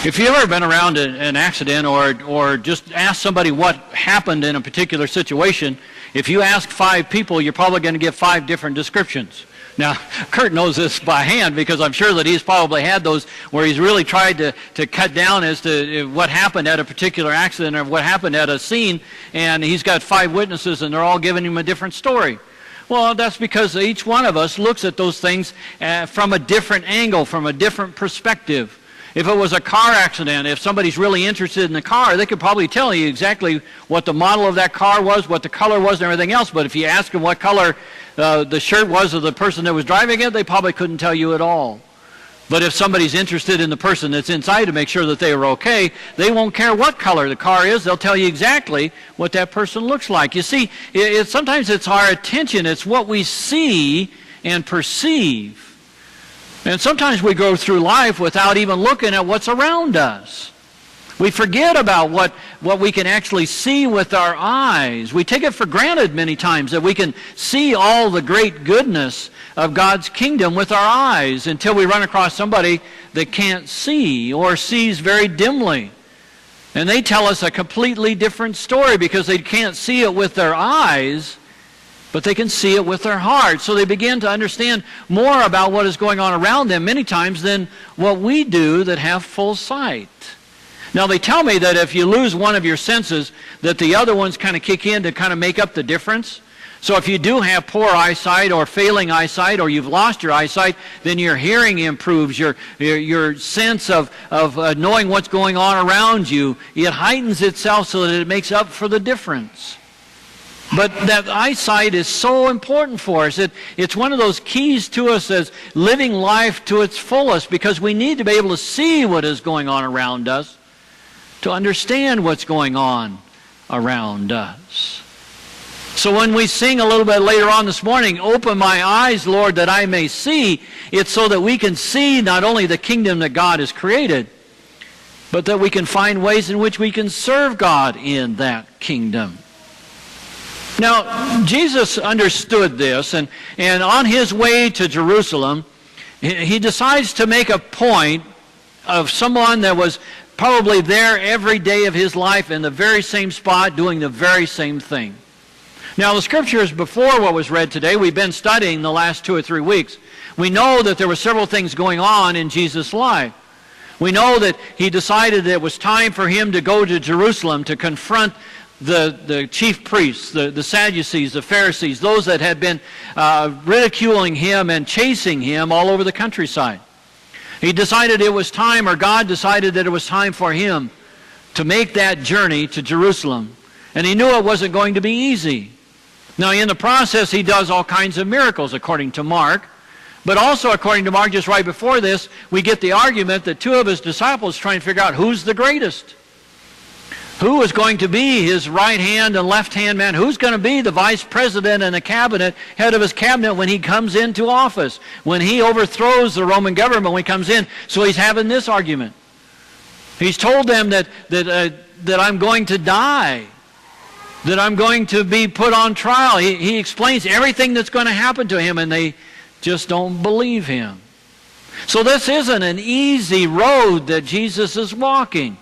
If you've ever been around an accident or just asked somebody what happened in a particular situation, if you ask 5 people, you're probably going to get 5 different descriptions. Now, Kurt knows this by hand because I'm sure that he's probably had those where he's really tried to cut down as to what happened at a particular accident or what happened at a scene, and he's got 5 witnesses and they're all giving him a different story. Well, that's because each one of us looks at those things from a different angle, from a different perspective. If it was a car accident, if somebody's really interested in the car, they could probably tell you exactly what the model of that car was, what the color was, and everything else. But if you ask them what color the shirt was of the person that was driving it, they probably couldn't tell you at all. But if somebody's interested in the person that's inside to make sure that they were okay, they won't care what color the car is. They'll tell you exactly what that person looks like. You see, sometimes it's our attention. It's what we see and perceive. And sometimes we go through life without even looking at what's around us. We forget about what we can actually see with our eyes. We take it for granted many times that we can see all the great goodness of God's kingdom with our eyes until we run across somebody that can't see or sees very dimly. And they tell us a completely different story because they can't see it with their eyes, but they can see it with their heart. So they begin to understand more about what is going on around them many times than what we do that have full sight. Now they tell me that if you lose one of your senses, that the other ones kind of kick in to kind of make up the difference. So if you do have poor eyesight or failing eyesight or you've lost your eyesight, then your hearing improves, your sense of knowing what's going on around you, it heightens itself so that it makes up for the difference. But that eyesight is so important for us. It's one of those keys to us as living life to its fullest, because we need to be able to see what is going on around us, to understand what's going on around us. So when we sing a little bit later on this morning, "Open my eyes, Lord, that I may see," it's so that we can see not only the kingdom that God has created, but that we can find ways in which we can serve God in that kingdom. Now, Jesus understood this, and on his way to Jerusalem, he decides to make a point of someone that was probably there every day of his life in the very same spot doing the very same thing. Now, the scriptures before what was read today, we've been studying the last 2 or 3 weeks. We know that there were several things going on in Jesus' life. We know that he decided that it was time for him to go to Jerusalem to confront the chief priests, the Sadducees, the Pharisees, those that had been ridiculing him and chasing him all over the countryside. He decided it was time, or God decided that it was time for him to make that journey to Jerusalem. And he knew it wasn't going to be easy. Now, in the process, he does all kinds of miracles, according to Mark. But also, according to Mark, just right before this, we get the argument that 2 of his disciples trying to figure out who's the greatest. Who is going to be his right hand and left hand man? Who's going to be the vice president and the cabinet, head of his cabinet when he comes into office? When he overthrows the Roman government when he comes in. So he's having this argument. He's told them that I'm going to die. That I'm going to be put on trial. He explains everything that's going to happen to him, and they just don't believe him. So this isn't an easy road that Jesus is walking.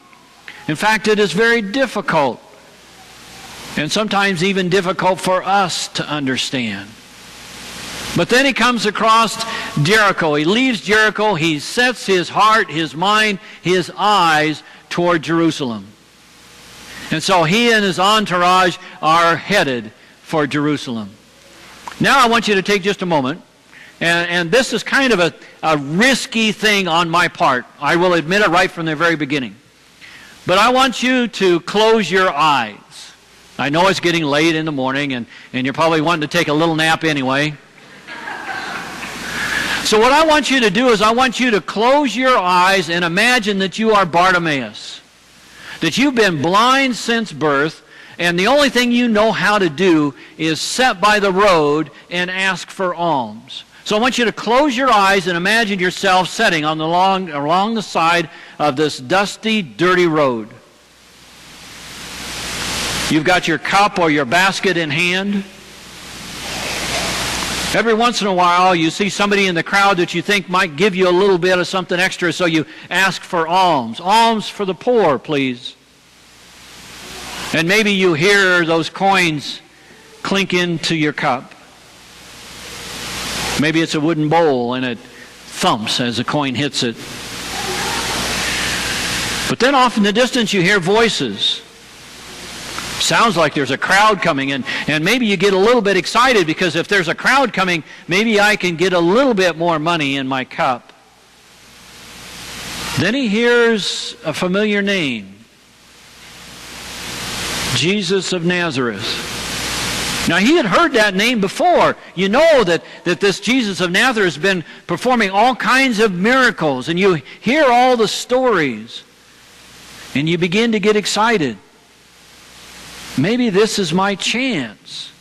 In fact, it is very difficult, and sometimes even difficult for us to understand. But then he comes across Jericho. He leaves Jericho. He sets his heart, his mind, his eyes toward Jerusalem. And so he and his entourage are headed for Jerusalem. Now I want you to take just a moment, and this is kind of a risky thing on my part. I will admit it right from the very beginning. But I want you to close your eyes. I know it's getting late in the morning, and you're probably wanting to take a little nap anyway. So what I want you to do is I want you to close your eyes and imagine that you are Bartimaeus. That you've been blind since birth, and the only thing you know how to do is sit by the road and ask for alms. So I want you to close your eyes and imagine yourself sitting along the side of this dusty, dirty road. You've got your cup or your basket in hand. Every once in a while, you see somebody in the crowd that you think might give you a little bit of something extra, so you ask for alms. Alms for the poor, please. And maybe you hear those coins clink into your cup. Maybe it's a wooden bowl and it thumps as the coin hits it. But then off in the distance you hear voices. Sounds like there's a crowd coming in, and maybe you get a little bit excited because if there's a crowd coming, maybe I can get a little bit more money in my cup. Then he hears a familiar name, Jesus of Nazareth. Now he had heard that name before. You know that this Jesus of Nazareth has been performing all kinds of miracles, and you hear all the stories, and you begin to get excited. Maybe this is my chance.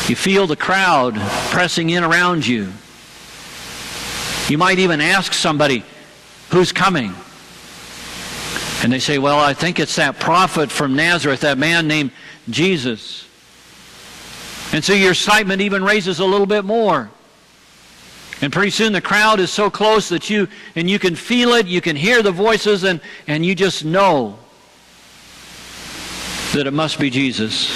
You feel the crowd pressing in around you. You might even ask somebody, who's coming? And they say, well, I think it's that prophet from Nazareth, that man named Jesus. And so your excitement even raises a little bit more. And pretty soon the crowd is so close that you can feel it, you can hear the voices, and you just know that it must be Jesus.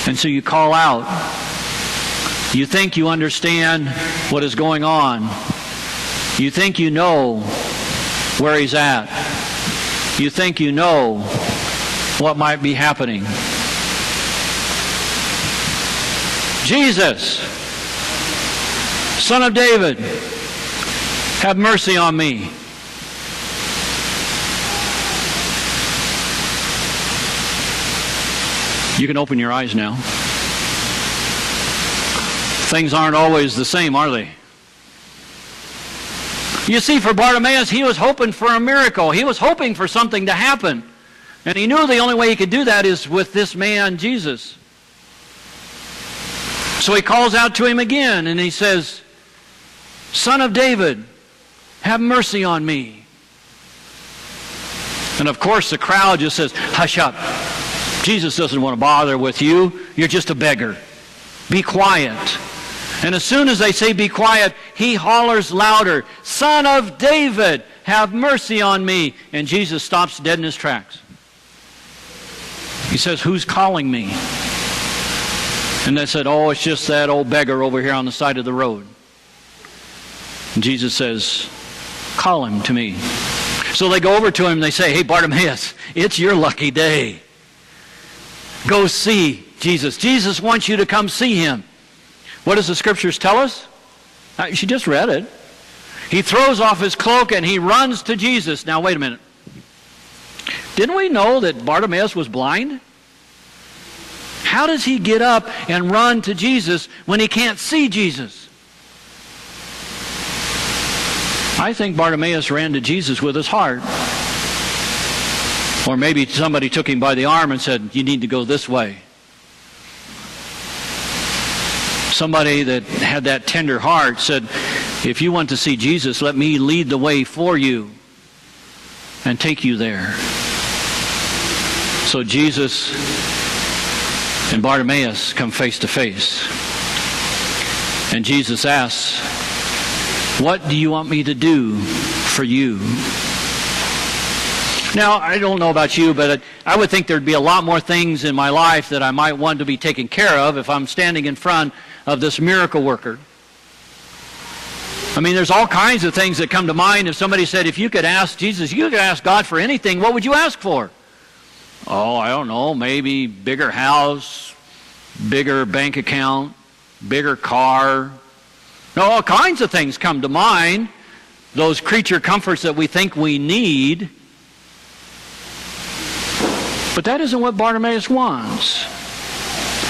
And so you call out. You think you understand what is going on. You think you know where he's at. You think you know what might be happening. Jesus, Son of David, have mercy on me. You can open your eyes now. Things aren't always the same, are they? You see, for Bartimaeus, he was hoping for a miracle. He was hoping for something to happen. And he knew the only way he could do that is with this man, Jesus. So he calls out to him again, and he says, Son of David, have mercy on me. And of course, the crowd just says, hush up. Jesus doesn't want to bother with you. You're just a beggar. Be quiet. And as soon as they say be quiet, he hollers louder, Son of David, have mercy on me. And Jesus stops dead in his tracks. He says, who's calling me? And they said, oh, it's just that old beggar over here on the side of the road. And Jesus says, call him to me. So they go over to him and they say, hey, Bartimaeus, it's your lucky day. Go see Jesus. Jesus wants you to come see him. What does the scriptures tell us? She just read it. He throws off his cloak and he runs to Jesus. Now, wait a minute. Didn't we know that Bartimaeus was blind? How does he get up and run to Jesus when he can't see Jesus? I think Bartimaeus ran to Jesus with his heart. Or maybe somebody took him by the arm and said, you need to go this way. Somebody that had that tender heart said, if you want to see Jesus, let me lead the way for you and take you there. So Jesus and Bartimaeus come face to face. And Jesus asks, what do you want me to do for you? Now, I don't know about you, but I would think there'd be a lot more things in my life that I might want to be taken care of if I'm standing in front of this miracle worker. I mean, there's all kinds of things that come to mind. If somebody said, if you could ask Jesus, you could ask God for anything, what would you ask for? Oh, I don't know, maybe bigger house, bigger bank account, bigger car. No, all kinds of things come to mind. Those creature comforts that we think we need. But that isn't what Bartimaeus wants.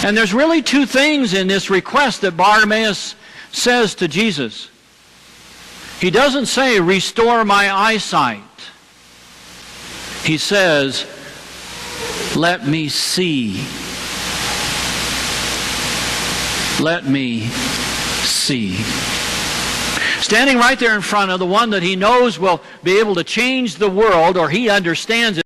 And there's really two things in this request that Bartimaeus says to Jesus. He doesn't say, restore my eyesight. He says, let me see. Let me see. Standing right there in front of the one that he knows will be able to change the world, or he understands it.